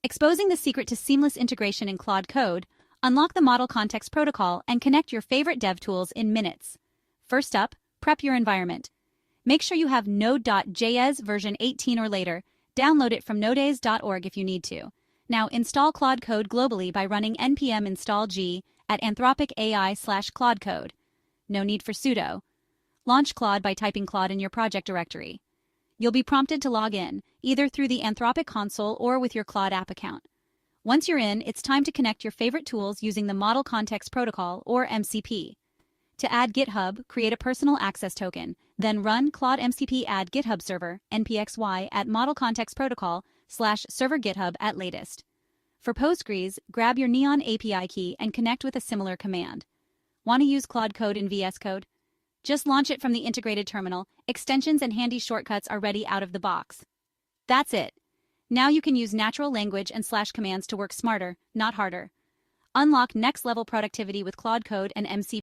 Exposing the secret to seamless integration in Claude Code, unlock the Model Context Protocol and connect your favorite dev tools in minutes. First up, prep your environment. Make sure you have Node.js version 18 or later. Download it from nodez.org if you need to. Now install Claude Code globally by running npm install g at Anthropic AI/Claude Code. No need for sudo. Launch Claude by typing Claude in your project directory. You'll be prompted to log in, either through the Anthropic console or with your Claude app account. Once you're in, it's time to connect your favorite tools using the Model Context Protocol, or MCP. To add GitHub, create a personal access token, then run Claude MCP add GitHub server, npxy, at Model Context Protocol /server GitHub at latest. For Postgres, grab your Neon API key and connect with a similar command. Want to use Claude Code in VS Code? Just launch it from the integrated terminal. Extensions and handy shortcuts are ready out of the box. That's it. Now you can use natural language and / commands to work smarter, not harder. Unlock next-level productivity with Claude Code and MCP.